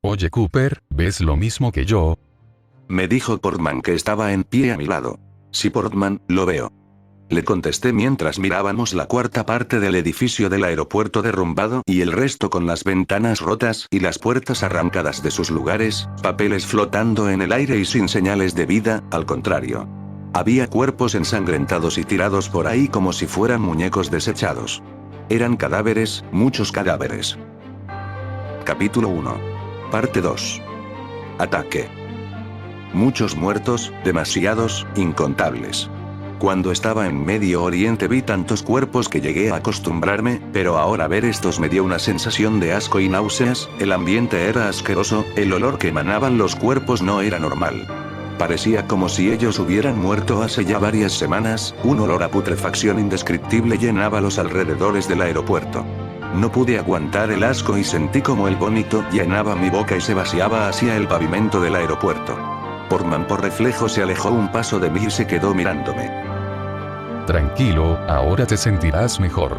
Oye Cooper, ¿ves lo mismo que yo? Me dijo Portman que estaba en pie a mi lado. Sí, Portman, lo veo. Le contesté mientras mirábamos la cuarta parte del edificio del aeropuerto derrumbado y el resto con las ventanas rotas y las puertas arrancadas de sus lugares, papeles flotando en el aire y sin señales de vida, al contrario. Había cuerpos ensangrentados y tirados por ahí como si fueran muñecos desechados. Eran cadáveres, muchos cadáveres. Capítulo 1. Parte 2. Ataque. Muchos muertos, demasiados, incontables. Cuando estaba en Medio Oriente vi tantos cuerpos que llegué a acostumbrarme, pero ahora ver estos me dio una sensación de asco y náuseas, el ambiente era asqueroso, el olor que emanaban los cuerpos no era normal. Parecía como si ellos hubieran muerto hace ya varias semanas, un olor a putrefacción indescriptible llenaba los alrededores del aeropuerto. No pude aguantar el asco y sentí como el vómito llenaba mi boca y se vaciaba hacia el pavimento del aeropuerto. Portman por reflejo se alejó un paso de mí y se quedó mirándome. Tranquilo, ahora te sentirás mejor.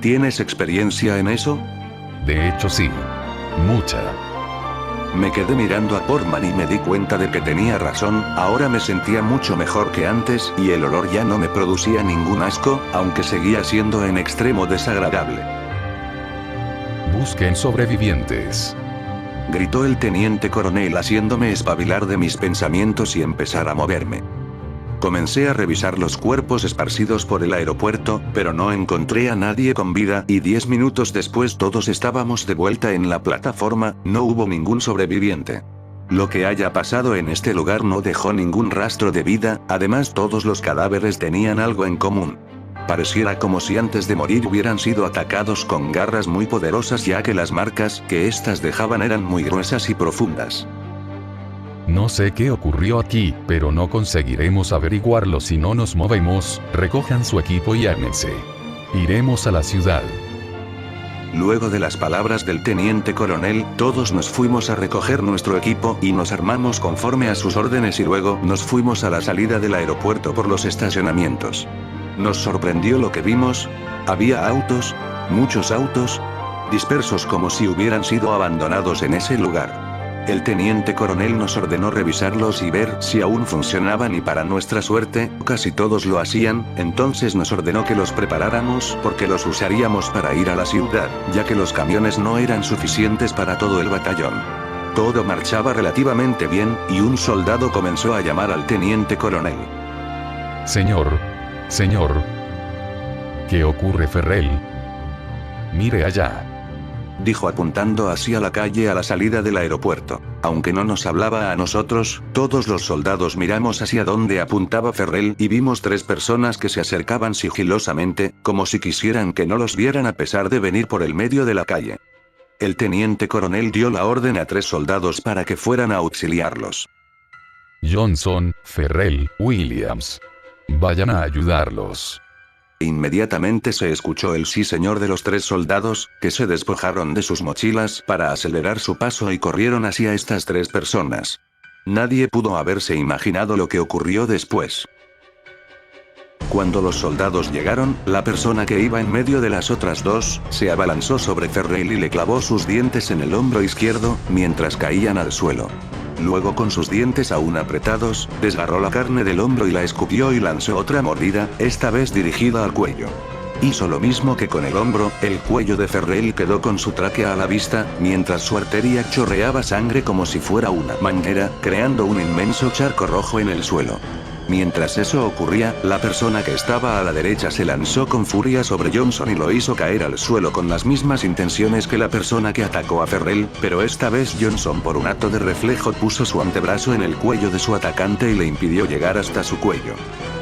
¿Tienes experiencia en eso? De hecho sí. Mucha. Me quedé mirando a Portman y me di cuenta de que tenía razón, ahora me sentía mucho mejor que antes y el olor ya no me producía ningún asco, aunque seguía siendo en extremo desagradable. Busquen sobrevivientes. Gritó el teniente coronel haciéndome espabilar de mis pensamientos y empezar a moverme. Comencé a revisar los cuerpos esparcidos por el aeropuerto, pero no encontré a nadie con vida y 10 minutos después todos estábamos de vuelta en la plataforma, no hubo ningún sobreviviente. Lo que haya pasado en este lugar no dejó ningún rastro de vida, además todos los cadáveres tenían algo en común. Pareciera como si antes de morir hubieran sido atacados con garras muy poderosas ya que las marcas que éstas dejaban eran muy gruesas y profundas. No sé qué ocurrió aquí, pero no conseguiremos averiguarlo si no nos movemos. Recojan su equipo y ármense. Iremos a la ciudad. Luego de las palabras del teniente coronel, todos nos fuimos a recoger nuestro equipo y nos armamos conforme a sus órdenes y luego nos fuimos a la salida del aeropuerto por los estacionamientos. Nos sorprendió lo que vimos. Había autos, muchos autos, dispersos como si hubieran sido abandonados en ese lugar. El teniente coronel nos ordenó revisarlos y ver si aún funcionaban y para nuestra suerte, casi todos lo hacían, entonces nos ordenó que los preparáramos porque los usaríamos para ir a la ciudad, ya que los camiones no eran suficientes para todo el batallón. Todo marchaba relativamente bien, y un soldado comenzó a llamar al teniente coronel. Señor. ¿Qué ocurre, Ferrell? Mire allá. Dijo apuntando hacia la calle a la salida del aeropuerto. Aunque no nos hablaba a nosotros, todos los soldados miramos hacia donde apuntaba Ferrell y vimos 3 personas que se acercaban sigilosamente, como si quisieran que no los vieran a pesar de venir por el medio de la calle. El teniente coronel dio la orden a 3 soldados para que fueran a auxiliarlos. Johnson, Ferrell, Williams. Vayan a ayudarlos. Inmediatamente se escuchó el sí señor de los 3 soldados, que se despojaron de sus mochilas para acelerar su paso y corrieron hacia estas 3 personas. Nadie pudo haberse imaginado lo que ocurrió después. Cuando los soldados llegaron, la persona que iba en medio de las otras 2, se abalanzó sobre Ferrell y le clavó sus dientes en el hombro izquierdo, mientras caían al suelo. Luego con sus dientes aún apretados, desgarró la carne del hombro y la escupió y lanzó otra mordida, esta vez dirigida al cuello. Hizo lo mismo que con el hombro, el cuello de Ferrell quedó con su tráquea a la vista, mientras su arteria chorreaba sangre como si fuera una manguera, creando un inmenso charco rojo en el suelo. Mientras eso ocurría, la persona que estaba a la derecha se lanzó con furia sobre Johnson y lo hizo caer al suelo con las mismas intenciones que la persona que atacó a Ferrell, pero esta vez Johnson por un acto de reflejo puso su antebrazo en el cuello de su atacante y le impidió llegar hasta su cuello.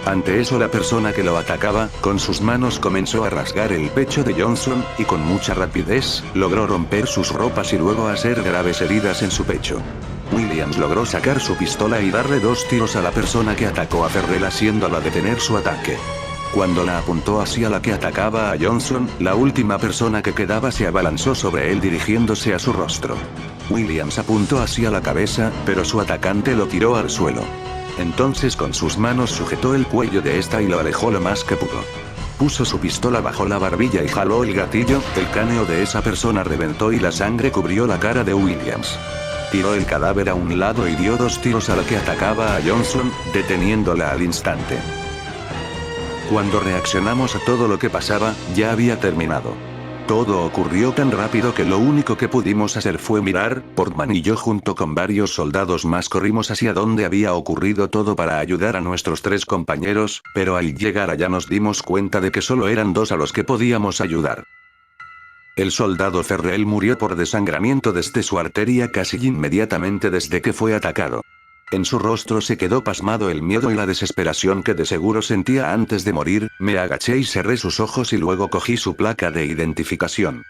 Ante eso la persona que lo atacaba, con sus manos comenzó a rasgar el pecho de Johnson, y con mucha rapidez, logró romper sus ropas y luego hacer graves heridas en su pecho. Williams logró sacar su pistola y darle 2 tiros a la persona que atacó a Ferrell haciéndola detener su ataque. Cuando la apuntó hacia la que atacaba a Johnson, la última persona que quedaba se abalanzó sobre él dirigiéndose a su rostro. Williams apuntó hacia la cabeza, pero su atacante lo tiró al suelo. Entonces con sus manos sujetó el cuello de esta y lo alejó lo más que pudo. Puso su pistola bajo la barbilla y jaló el gatillo, el cráneo de esa persona reventó y la sangre cubrió la cara de Williams. Tiró el cadáver a un lado y dio 2 tiros a la que atacaba a Johnson, deteniéndola al instante. Cuando reaccionamos a todo lo que pasaba, ya había terminado. Todo ocurrió tan rápido que lo único que pudimos hacer fue mirar. Portman y yo junto con varios soldados más corrimos hacia donde había ocurrido todo para ayudar a nuestros 3 compañeros, pero al llegar allá nos dimos cuenta de que solo eran 2 a los que podíamos ayudar. El soldado Ferrell murió por desangramiento desde su arteria casi inmediatamente desde que fue atacado. En su rostro se quedó pasmado el miedo y la desesperación que de seguro sentía antes de morir. Me agaché y cerré sus ojos y luego cogí su placa de identificación.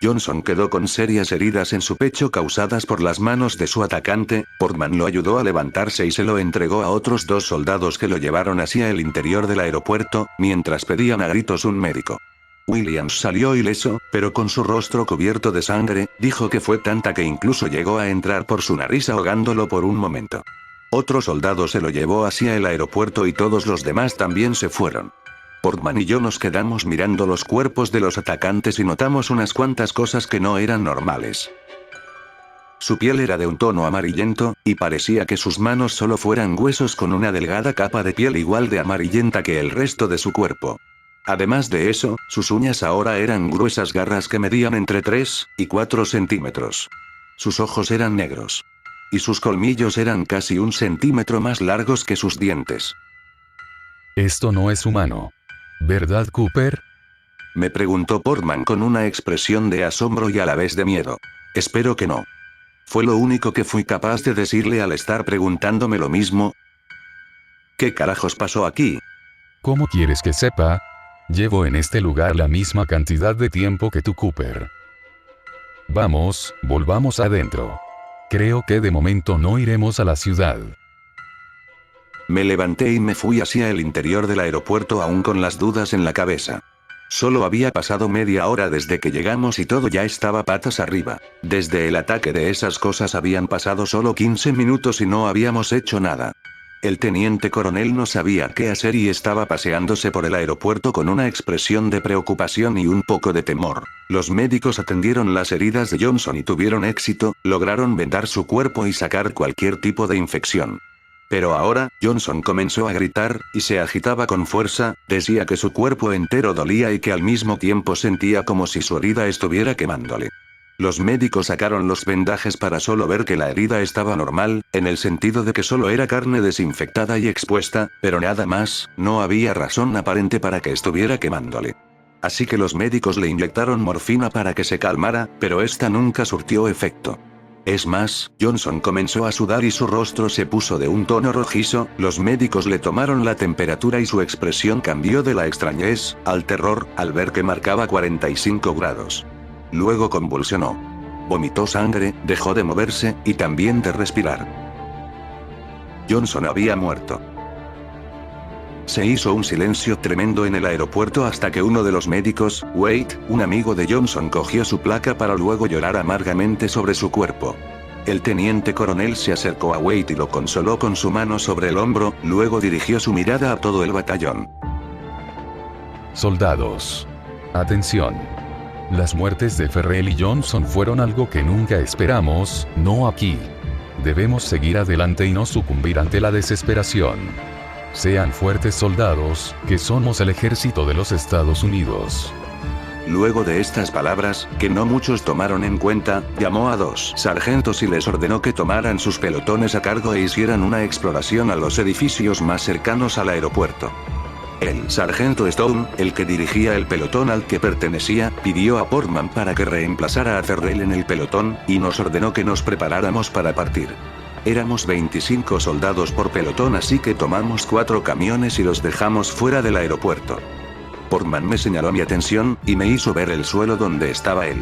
Johnson quedó con serias heridas en su pecho causadas por las manos de su atacante. Portman lo ayudó a levantarse y se lo entregó a otros 2 soldados que lo llevaron hacia el interior del aeropuerto, mientras pedían a gritos un médico. Williams salió ileso, pero con su rostro cubierto de sangre. Dijo que fue tanta que incluso llegó a entrar por su nariz ahogándolo por un momento. Otro soldado se lo llevó hacia el aeropuerto y todos los demás también se fueron. Portman y yo nos quedamos mirando los cuerpos de los atacantes y notamos unas cuantas cosas que no eran normales. Su piel era de un tono amarillento, y parecía que sus manos solo fueran huesos con una delgada capa de piel igual de amarillenta que el resto de su cuerpo. Además de eso, sus uñas ahora eran gruesas garras que medían entre 3 y 4 centímetros. Sus ojos eran negros. Y sus colmillos eran casi 1 centímetro más largos que sus dientes. Esto no es humano. ¿Verdad, Cooper? Me preguntó Portman con una expresión de asombro y a la vez de miedo. Espero que no. Fue lo único que fui capaz de decirle al estar preguntándome lo mismo. ¿Qué carajos pasó aquí? ¿Cómo quieres que sepa? Llevo en este lugar la misma cantidad de tiempo que tú, Cooper. Vamos, volvamos adentro. Creo que de momento no iremos a la ciudad. Me levanté y me fui hacia el interior del aeropuerto aún con las dudas en la cabeza. Solo había pasado media hora desde que llegamos y todo ya estaba patas arriba. Desde el ataque de esas cosas habían pasado solo 15 minutos y no habíamos hecho nada. El teniente coronel no sabía qué hacer y estaba paseándose por el aeropuerto con una expresión de preocupación y un poco de temor. Los médicos atendieron las heridas de Johnson y tuvieron éxito, lograron vendar su cuerpo y sacar cualquier tipo de infección. Pero ahora, Johnson comenzó a gritar, y se agitaba con fuerza, decía que su cuerpo entero dolía y que al mismo tiempo sentía como si su herida estuviera quemándole. Los médicos sacaron los vendajes para solo ver que la herida estaba normal, en el sentido de que solo era carne desinfectada y expuesta, pero nada más. No había razón aparente para que estuviera quemándole. Así que los médicos le inyectaron morfina para que se calmara, pero esta nunca surtió efecto. Es más, Johnson comenzó a sudar y su rostro se puso de un tono rojizo. Los médicos le tomaron la temperatura y su expresión cambió de la extrañez al terror, al ver que marcaba 45 grados. Luego convulsionó. Vomitó sangre, dejó de moverse, y también de respirar. Johnson había muerto. Se hizo un silencio tremendo en el aeropuerto hasta que uno de los médicos, Wade, un amigo de Johnson, cogió su placa para luego llorar amargamente sobre su cuerpo. El teniente coronel se acercó a Wade y lo consoló con su mano sobre el hombro, luego dirigió su mirada a todo el batallón. Soldados. Atención. Las muertes de Ferrell y Johnson fueron algo que nunca esperamos, no aquí. Debemos seguir adelante y no sucumbir ante la desesperación. Sean fuertes, soldados, que somos el ejército de los Estados Unidos. Luego de estas palabras, que no muchos tomaron en cuenta, llamó a 2 sargentos y les ordenó que tomaran sus pelotones a cargo e hicieran una exploración a los edificios más cercanos al aeropuerto. El sargento Stone, el que dirigía el pelotón al que pertenecía, pidió a Portman para que reemplazara a Ferrell en el pelotón, y nos ordenó que nos preparáramos para partir. Éramos 25 soldados por pelotón, así que tomamos 4 camiones y los dejamos fuera del aeropuerto. Portman me señaló mi atención, y me hizo ver el suelo donde estaba él.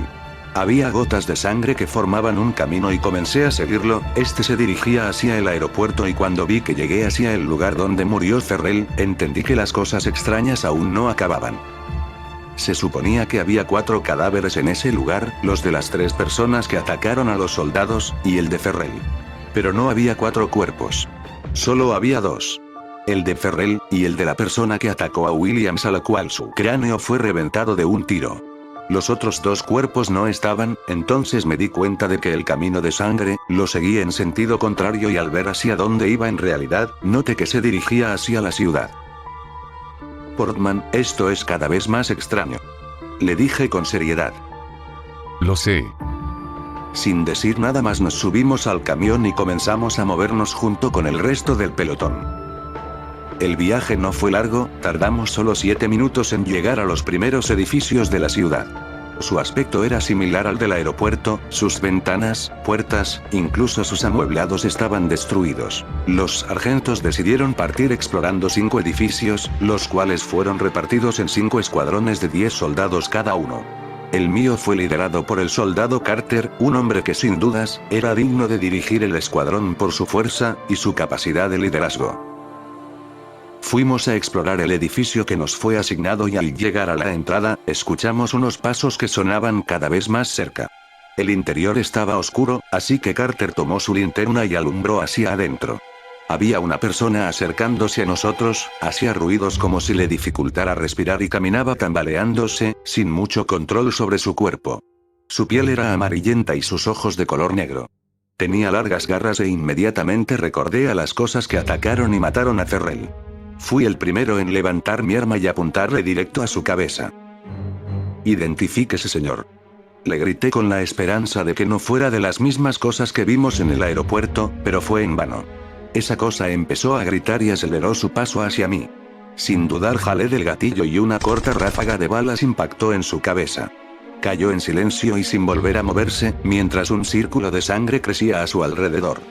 Había gotas de sangre que formaban un camino y comencé a seguirlo. Este se dirigía hacia el aeropuerto y cuando vi que llegué hacia el lugar donde murió Ferrell, entendí que las cosas extrañas aún no acababan. Se suponía que había 4 cadáveres en ese lugar, los de las 3 personas que atacaron a los soldados, y el de Ferrell. Pero no había 4 cuerpos. Solo había 2. El de Ferrell, y el de la persona que atacó a Williams, a la cual su cráneo fue reventado de un tiro. Los otros dos cuerpos no estaban, entonces me di cuenta de que el camino de sangre, lo seguí en sentido contrario y al ver hacia dónde iba en realidad, noté que se dirigía hacia la ciudad. Portman, esto es cada vez más extraño. Le dije con seriedad. Lo sé. Sin decir nada más nos subimos al camión y comenzamos a movernos junto con el resto del pelotón. El viaje no fue largo, tardamos solo 7 minutos en llegar a los primeros edificios de la ciudad. Su aspecto era similar al del aeropuerto, sus ventanas, puertas, incluso sus amueblados estaban destruidos. Los sargentos decidieron partir explorando 5 edificios, los cuales fueron repartidos en 5 escuadrones de 10 soldados cada uno. El mío fue liderado por el soldado Carter, un hombre que sin dudas, era digno de dirigir el escuadrón por su fuerza, y su capacidad de liderazgo. Fuimos a explorar el edificio que nos fue asignado y al llegar a la entrada, escuchamos unos pasos que sonaban cada vez más cerca. El interior estaba oscuro, así que Carter tomó su linterna y alumbró hacia adentro. Había una persona acercándose a nosotros, hacía ruidos como si le dificultara respirar y caminaba tambaleándose, sin mucho control sobre su cuerpo. Su piel era amarillenta y sus ojos de color negro. Tenía largas garras e inmediatamente recordé a las cosas que atacaron y mataron a Ferrell. Fui el primero en levantar mi arma y apuntarle directo a su cabeza. «Identifíquese, señor», le grité con la esperanza de que no fuera de las mismas cosas que vimos en el aeropuerto, pero fue en vano. Esa cosa empezó a gritar y aceleró su paso hacia mí. Sin dudar jalé del gatillo y una corta ráfaga de balas impactó en su cabeza. Cayó en silencio y sin volver a moverse, mientras un círculo de sangre crecía a su alrededor.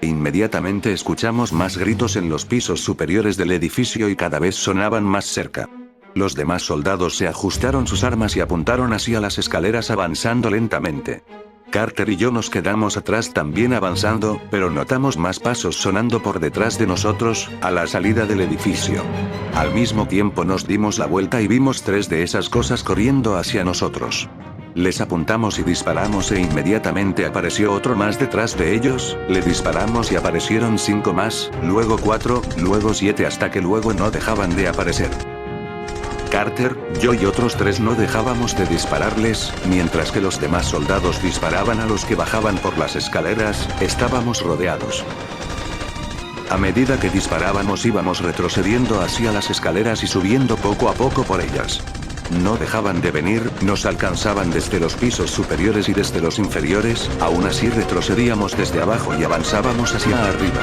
Inmediatamente escuchamos más gritos en los pisos superiores del edificio y cada vez sonaban más cerca. Los demás soldados se ajustaron sus armas y apuntaron hacia las escaleras avanzando lentamente. Carter y yo nos quedamos atrás también avanzando, pero notamos más pasos sonando por detrás de nosotros, a la salida del edificio. Al mismo tiempo nos dimos la vuelta y vimos 3 de esas cosas corriendo hacia nosotros. Les apuntamos y disparamos e inmediatamente apareció otro más detrás de ellos, le disparamos y aparecieron 5 más, luego 4, luego 7 hasta que luego no dejaban de aparecer. Carter, yo y otros 3 no dejábamos de dispararles, mientras que los demás soldados disparaban a los que bajaban por las escaleras, estábamos rodeados. A medida que disparábamos íbamos retrocediendo hacia las escaleras y subiendo poco a poco por ellas. No dejaban de venir, nos alcanzaban desde los pisos superiores y desde los inferiores, aún así retrocedíamos desde abajo y avanzábamos hacia arriba.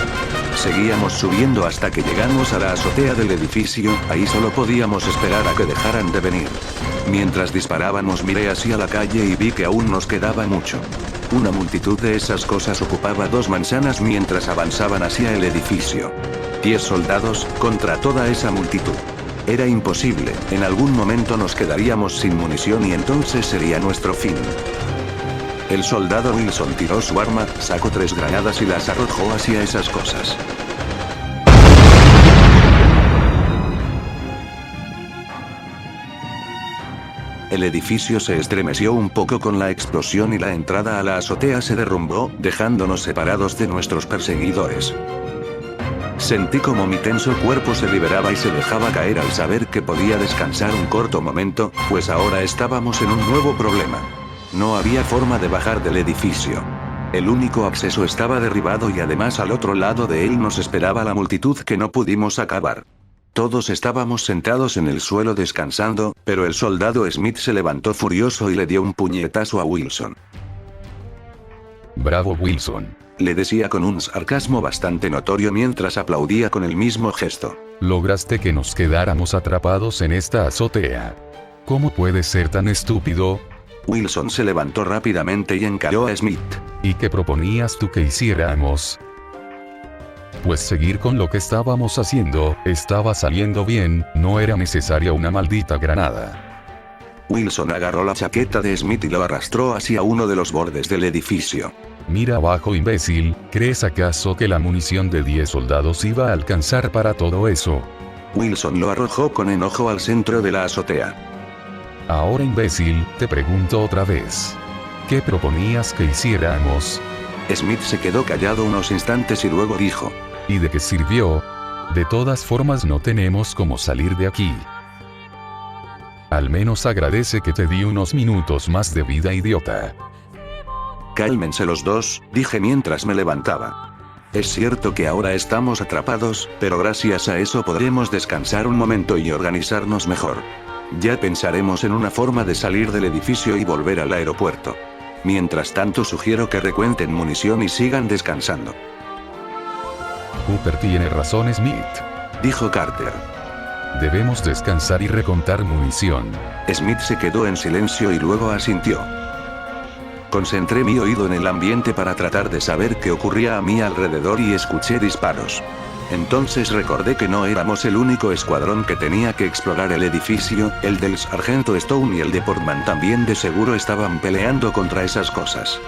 Seguíamos subiendo hasta que llegamos a la azotea del edificio, ahí solo podíamos esperar a que dejaran de venir. Mientras disparábamos miré hacia la calle y vi que aún nos quedaba mucho. Una multitud de esas cosas ocupaba 2 manzanas mientras avanzaban hacia el edificio. 10 soldados, contra toda esa multitud. Era imposible, en algún momento nos quedaríamos sin munición y entonces sería nuestro fin. El soldado Wilson tiró su arma, sacó 3 granadas y las arrojó hacia esas cosas. El edificio se estremeció un poco con la explosión y la entrada a la azotea se derrumbó, dejándonos separados de nuestros perseguidores. Sentí como mi tenso cuerpo se liberaba y se dejaba caer al saber que podía descansar un corto momento, pues ahora estábamos en un nuevo problema. No había forma de bajar del edificio. El único acceso estaba derribado y además al otro lado de él nos esperaba la multitud que no pudimos acabar. Todos estábamos sentados en el suelo descansando, pero el soldado Smith se levantó furioso y le dio un puñetazo a Wilson. Bravo Wilson. Le decía con un sarcasmo bastante notorio mientras aplaudía con el mismo gesto. Lograste que nos quedáramos atrapados en esta azotea. ¿Cómo puedes ser tan estúpido? Wilson se levantó rápidamente y encaró a Smith. ¿Y qué proponías tú que hiciéramos? Pues seguir con lo que estábamos haciendo, estaba saliendo bien, no era necesaria una maldita granada. Wilson agarró la chaqueta de Smith y lo arrastró hacia uno de los bordes del edificio. Mira abajo, imbécil, ¿crees acaso que la munición de 10 soldados iba a alcanzar para todo eso? Wilson lo arrojó con enojo al centro de la azotea. Ahora, imbécil, te pregunto otra vez. ¿Qué proponías que hiciéramos? Smith se quedó callado unos instantes y luego dijo. ¿Y de qué sirvió? De todas formas no tenemos cómo salir de aquí. Al menos agradece que te di unos minutos más de vida, idiota. Cálmense los dos, dije mientras me levantaba. Es cierto que ahora estamos atrapados, pero gracias a eso podremos descansar un momento y organizarnos mejor. Ya pensaremos en una forma de salir del edificio y volver al aeropuerto. Mientras tanto sugiero que recuenten munición y sigan descansando. Cooper tiene razón, Smith. Dijo Carter. Debemos descansar y recontar munición. Smith se quedó en silencio y luego asintió. Concentré mi oído en el ambiente para tratar de saber qué ocurría a mi alrededor y escuché disparos. Entonces recordé que no éramos el único escuadrón que tenía que explorar el edificio, el del sargento Stone y el de Portman también de seguro estaban peleando contra esas cosas.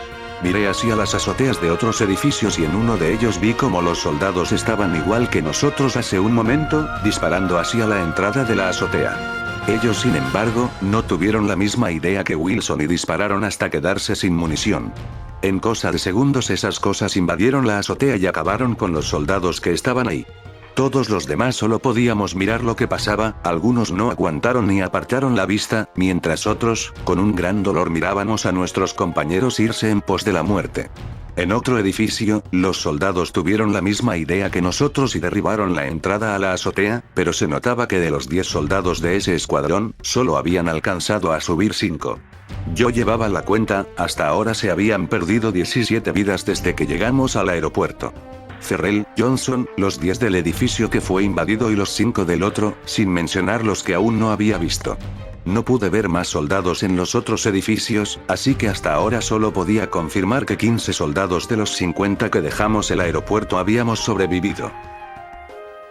Miré hacia las azoteas de otros edificios y en uno de ellos vi como los soldados estaban igual que nosotros hace un momento, disparando hacia la entrada de la azotea. Ellos, sin embargo, no tuvieron la misma idea que Wilson y dispararon hasta quedarse sin munición. En cosa de segundos esas cosas invadieron la azotea y acabaron con los soldados que estaban ahí. Todos los demás solo podíamos mirar lo que pasaba, algunos no aguantaron ni apartaron la vista, mientras otros, con un gran dolor mirábamos a nuestros compañeros irse en pos de la muerte. En otro edificio, los soldados tuvieron la misma idea que nosotros y derribaron la entrada a la azotea, pero se notaba que de los 10 soldados de ese escuadrón, solo habían alcanzado a subir 5. Yo llevaba la cuenta, hasta ahora se habían perdido 17 vidas desde que llegamos al aeropuerto. Ferrell, Johnson, los 10 del edificio que fue invadido y los 5 del otro, sin mencionar los que aún no había visto. No pude ver más soldados en los otros edificios, así que hasta ahora solo podía confirmar que 15 soldados de los 50 que dejamos el aeropuerto habíamos sobrevivido.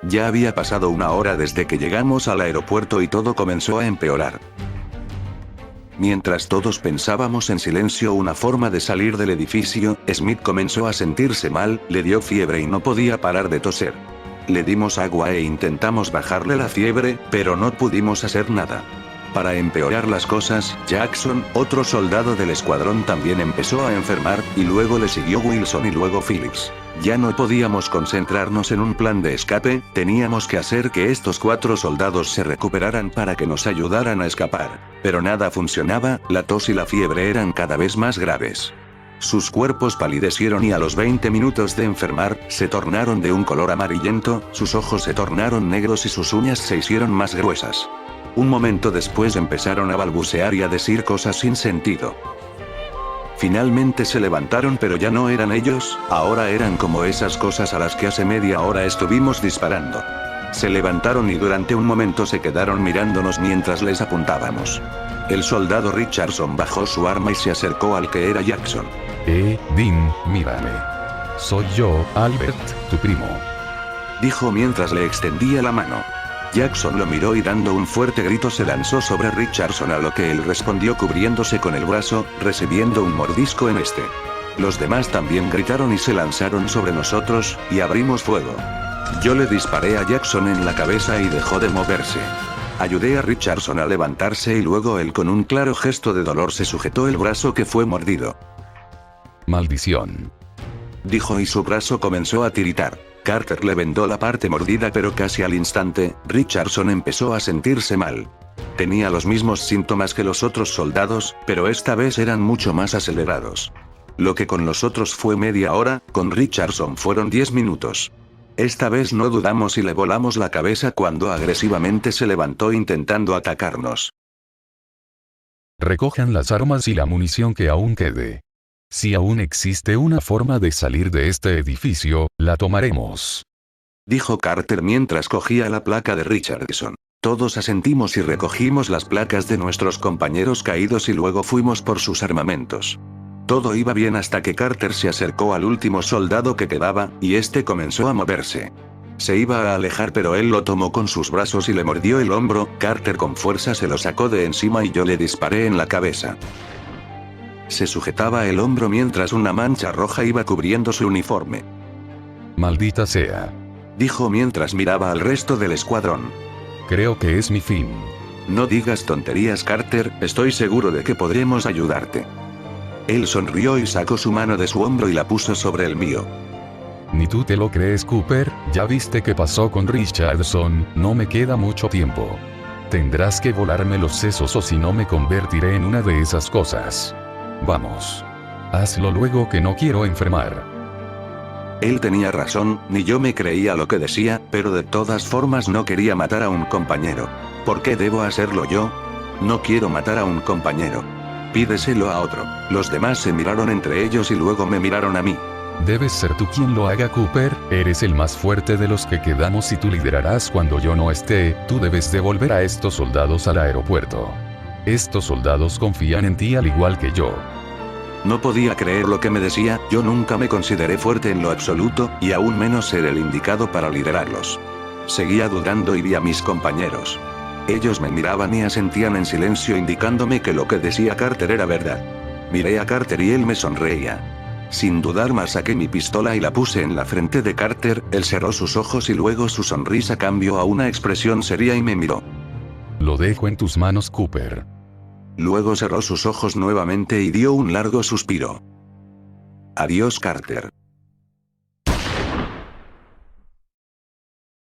Ya había pasado una hora desde que llegamos al aeropuerto y todo comenzó a empeorar. Mientras todos pensábamos en silencio una forma de salir del edificio, Smith comenzó a sentirse mal, le dio fiebre y no podía parar de toser. Le dimos agua e intentamos bajarle la fiebre, pero no pudimos hacer nada. Para empeorar las cosas, Jackson, otro soldado del escuadrón, también empezó a enfermar, y luego le siguió Wilson y luego Phillips. Ya no podíamos concentrarnos en un plan de escape, teníamos que hacer que estos 4 soldados se recuperaran para que nos ayudaran a escapar. Pero nada funcionaba, la tos y la fiebre eran cada vez más graves. Sus cuerpos palidecieron y a los 20 minutos de enfermar, se tornaron de un color amarillento, sus ojos se tornaron negros y sus uñas se hicieron más gruesas. Un momento después empezaron a balbucear y a decir cosas sin sentido. Finalmente se levantaron, pero ya no eran ellos, ahora eran como esas cosas a las que hace media hora estuvimos disparando. Se levantaron y durante un momento se quedaron mirándonos mientras les apuntábamos. El soldado Richardson bajó su arma y se acercó al que era Jackson. Dean, mírame. Soy yo, Albert, tu primo. Dijo mientras le extendía la mano. Jackson lo miró y dando un fuerte grito se lanzó sobre Richardson, a lo que él respondió cubriéndose con el brazo, recibiendo un mordisco en este. Los demás también gritaron y se lanzaron sobre nosotros, y abrimos fuego. Yo le disparé a Jackson en la cabeza y dejó de moverse. Ayudé a Richardson a levantarse y luego él con un claro gesto de dolor se sujetó el brazo que fue mordido. Maldición. Dijo y su brazo comenzó a tiritar. Carter le vendó la parte mordida, pero casi al instante, Richardson empezó a sentirse mal. Tenía los mismos síntomas que los otros soldados, pero esta vez eran mucho más acelerados. Lo que con los otros fue media hora, con Richardson fueron 10 minutos. Esta vez no dudamos y le volamos la cabeza cuando agresivamente se levantó intentando atacarnos. Recojan las armas y la munición que aún quede. Si aún existe una forma de salir de este edificio, la tomaremos. Dijo Carter mientras cogía la placa de Richardson. Todos asentimos y recogimos las placas de nuestros compañeros caídos y luego fuimos por sus armamentos. Todo iba bien hasta que Carter se acercó al último soldado que quedaba, y este comenzó a moverse. Se iba a alejar, pero él lo tomó con sus brazos y le mordió el hombro. Carter con fuerza se lo sacó de encima y yo le disparé en la cabeza. Se sujetaba el hombro mientras una mancha roja iba cubriendo su uniforme. Maldita sea. Dijo mientras miraba al resto del escuadrón. Creo que es mi fin. No digas tonterías, Carter, estoy seguro de que podremos ayudarte. Él sonrió y sacó su mano de su hombro y la puso sobre el mío. Ni tú te lo crees, Cooper. Ya viste qué pasó con Richardson. No me queda mucho tiempo. Tendrás que volarme los sesos o si no me convertiré en una de esas cosas. Vamos. Hazlo luego que no quiero enfermar. Él tenía razón, ni yo me creía lo que decía, pero de todas formas no quería matar a un compañero. ¿Por qué debo hacerlo yo? No quiero matar a un compañero. Pídeselo a otro. Los demás se miraron entre ellos y luego me miraron a mí. Debes ser tú quien lo haga, Cooper. Eres el más fuerte de los que quedamos y tú liderarás cuando yo no esté. Tú debes devolver a estos soldados al aeropuerto. Estos soldados confían en ti al igual que yo. No podía creer lo que me decía, yo nunca me consideré fuerte en lo absoluto, y aún menos ser el indicado para liderarlos. Seguía dudando y vi a mis compañeros. Ellos me miraban y asentían en silencio indicándome que lo que decía Carter era verdad. Miré a Carter y él me sonreía. Sin dudar más saqué mi pistola y la puse en la frente de Carter, él cerró sus ojos y luego su sonrisa cambió a una expresión seria y me miró. Lo dejo en tus manos, Cooper. Luego cerró sus ojos nuevamente y dio un largo suspiro. Adiós, Carter.